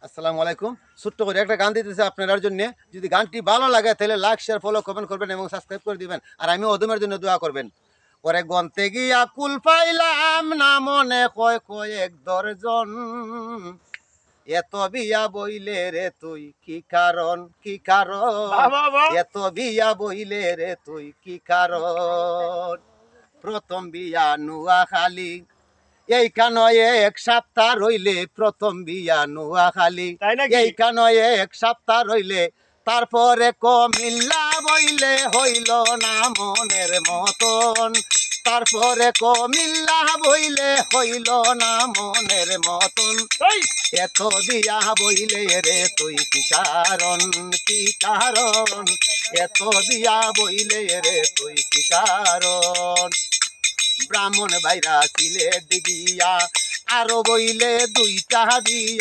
আসসালামু আলাইকুম। ছোট্ট করে একটা গান দিতেছি আপনার জন্য। যদি গানটি ভালো লাগে তাহলে লাইক, শেয়ার, ফলো, কমেন্ট করবেন এবং সাবস্ক্রাইব করে দিবেন। আর আমি অদমের জন্য দোয়া করবেন। ওরে গন্তে গিয়া কুল পাইলাম না মনে কয় কয়েক দর্জন। এত বিয়া বইলে রে তুই কি কারণ কি কারণ বাহ বাহ বাহ। এত বিয়া বইলে রে তুই কি কারণ প্রথম বিয়া নুয়াখালী এই কানয়ে এক সপ্তাহ রইলে প্রথম বিয়া নোয়াখালী তাই নাকি? এই কানয়ে এক সপ্তাহ রইলে তারপরে কমিল্লা বইলে হইল না মনের মতন তারপরে কমিল্লা বইলে হইল না মনের মতন এই, এত বিয়া বইলে রে তুই কি কারণ এত বিয়া বইলে রে তুই কি কারণ ব্রাহ্মণ বাইরা সিলেট গিয়া আরো বইলে দুইটা বিয়া